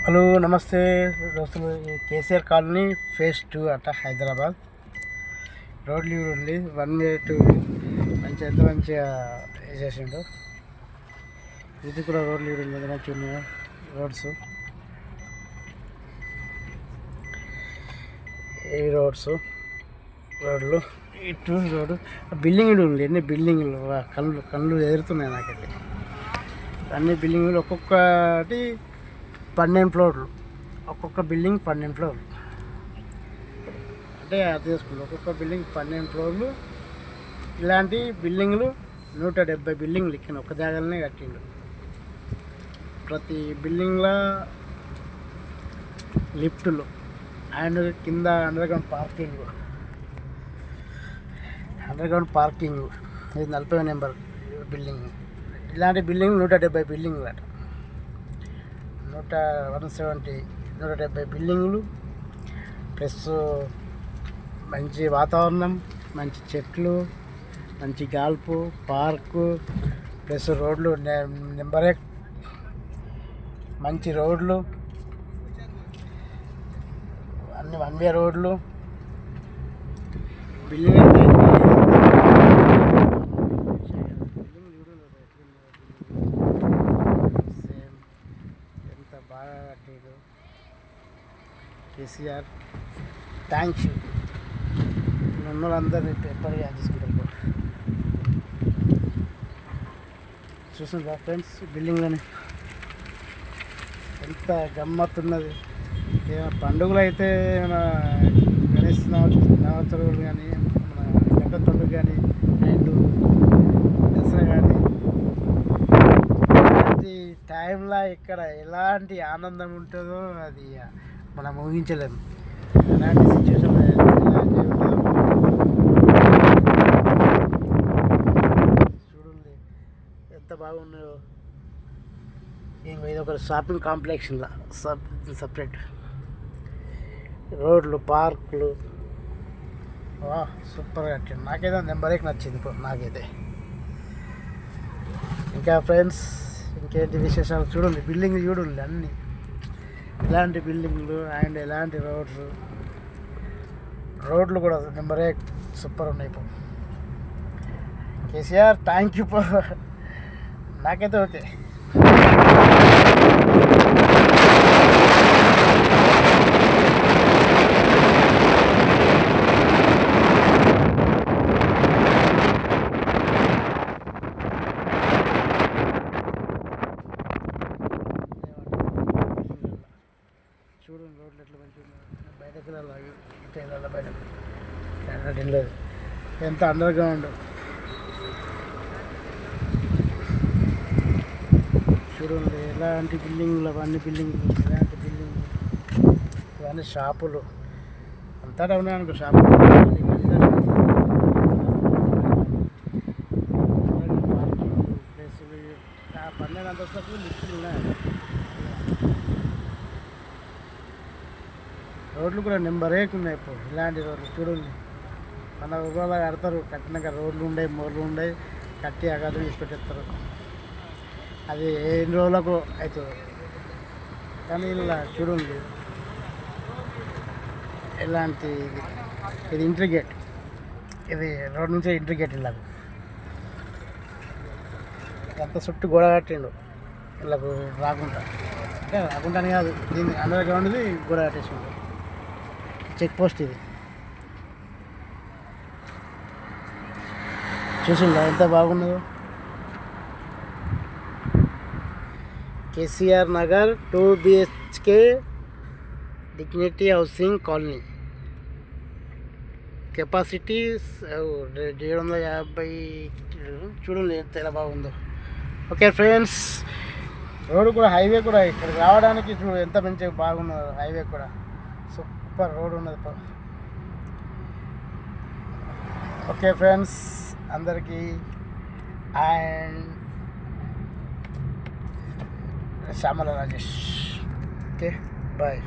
Hello నమస్తే దోస్తులు. ఈ కేసీఆర్ కాలనీ ఫేజ్ 2 అట హైదరాబాద్. రోడ్లు ఉంది 1 వే 2 మంచిగా ఎంత మంచిగా చేసిండు. ఇది కూడా రోడ్లు ఉంది, మంచిగా ఉన్నాయి రోడ్స్. ఈ రోడ్లు ఇటు రోడ్డు బిల్డింగ్లు ఉంది. ఎన్ని బిల్డింగ్లు కళ్ళు ఎదురుతున్నాయి నాకైతే. అన్ని బిల్డింగ్లు ఒక్కొక్కటి 12 ఫ్లోర్లు, ఒక్కొక్క బిల్డింగ్ 12 ఫ్లోర్లు. అంటే అది తీసుకుంటాం, ఒక్కొక్క బిల్డింగ్ 12 ఫ్లోర్లు. ఇలాంటి బిల్డింగ్లు 170 బిల్డింగ్లు ఇక్కడ ఒక జాగాలనే కట్టిండు. ప్రతి బిల్డింగ్లో లిఫ్టులు అండ్ కింద అండర్గ్రౌండ్ పార్కింగ్. ఇది 40 నెంబర్ బిల్డింగ్. ఇలాంటి బిల్డింగ్ 170 బిల్డింగ్లు అట. 170 బిల్డింగులు ప్లస్ మంచి వాతావరణం, మంచి చెట్లు, మంచి గాల్పు, పార్కు ప్లస్ రోడ్లు నెంబర్ 1 మంచి రోడ్లు, అన్ని 1 వే రోడ్లు. బిల్డింగ్ అయితే బాగా కట్టారు కేసీఆర్. థ్యాంక్స్. వాళ్ళందరూ ఎప్పటికీ యాడ్ చేసుకుంటారు. చూసిందా ఫ్రెండ్స్, బిల్డింగ్లని ఎంత గమ్మత్తున్నది. పండుగలు అయితే మన గణేష్ నవరాత్రులు కానీ, మన గణపతి పండుగ కానీ, అండ్ దసరా కానీ, టైంలో ఇక్కడ ఎలాంటి ఆనందం ఉంటుందో అది మనం ఊహించలేము. ఎలాంటి సిచ్యువేషన్ చూడండి ఎంత బాగున్నాయో. ఇది ఒక షాపింగ్ కాంప్లెక్స్లో సపరేట్ రోడ్లు, పార్కులు. సూపర్గా కట్టింది. నాకైతే నెంబర్ 1 నచ్చింది నాకైతే. ఇంకా ఫ్రెండ్స్, ఇంకేంటి విశేషాలు చూడండి. బిల్డింగ్ చూడండి, అన్నీ ఎలాంటి బిల్డింగ్లు అండ్ ఎలాంటి రోడ్లు కూడా నెంబర్ 1 సూపర్ ఉన్నాయి. ఇప్పుడు కేసీఆర్ థ్యాంక్ యూ. నాకైతే ఓకే. చూడండి రోడ్లు ఎట్లా మంచిగా బయటకు వెళ్ళాలి, ఇటు వెళ్ళాలి, బయటకు వెళ్ళలేదు. ఎంత అండర్ గ్రౌండ్ చూడండి. ఎలాంటి బిల్డింగ్లు, ఇలాంటి బిల్డింగ్లు, ఇవన్నీ షాపులు. అంతటా ఉన్నాయి అనుకో షాపులు. ప్లేసులు 12 అంతస్తులకు లిఫ్టులు ఉన్నాయి. రోడ్లు కూడా నెంబర్ 1 ఉన్నాయి. ఇప్పుడు ఇలాంటి రోడ్లు చూడండి. మన ఊళ్ళో కడతారు, కట్టినాక రోడ్లు ఉన్నాయి, మోర్లు ఉన్నాయి, కట్టి అగాధం విడిచిపెట్టేస్తారు. అది ఎన్ని రోజులకు అవుతుంది. కానీ ఇలా చూడండి ఎలాంటి ఇది ఎంట్రీ గేట్. ఇది రోడ్ నుంచి ఎంట్రీ గేట్. ఇలాగ ఎంత చుట్టూ గోడ కట్టిండు ఇలాగ రాకుండా. అంటే రాకుండానే కాదు, దీన్ని అండర్ గ్రౌండ్ది గోడ కట్టేసిండు. చెక్ పోస్ట్ ఇది. చూసిందా ఎంత బాగున్నదో. KCR Nagar 2 BHK dignity housing colony. Capacity 750. చూడండి ఎంత బాగుందో. ఓకే ఫ్రెండ్స్, రోడ్డు కూడా, హైవే కూడా ఇక్కడికి రావడానికి చూడు ఎంత మంచిగా బాగున్నదో. హైవే కూడా సూపర్ రోడ్ ఉన్నది. ఓకే ఫ్రెండ్స్, అందరికీ and Shyamala Rajesh. Okay bye.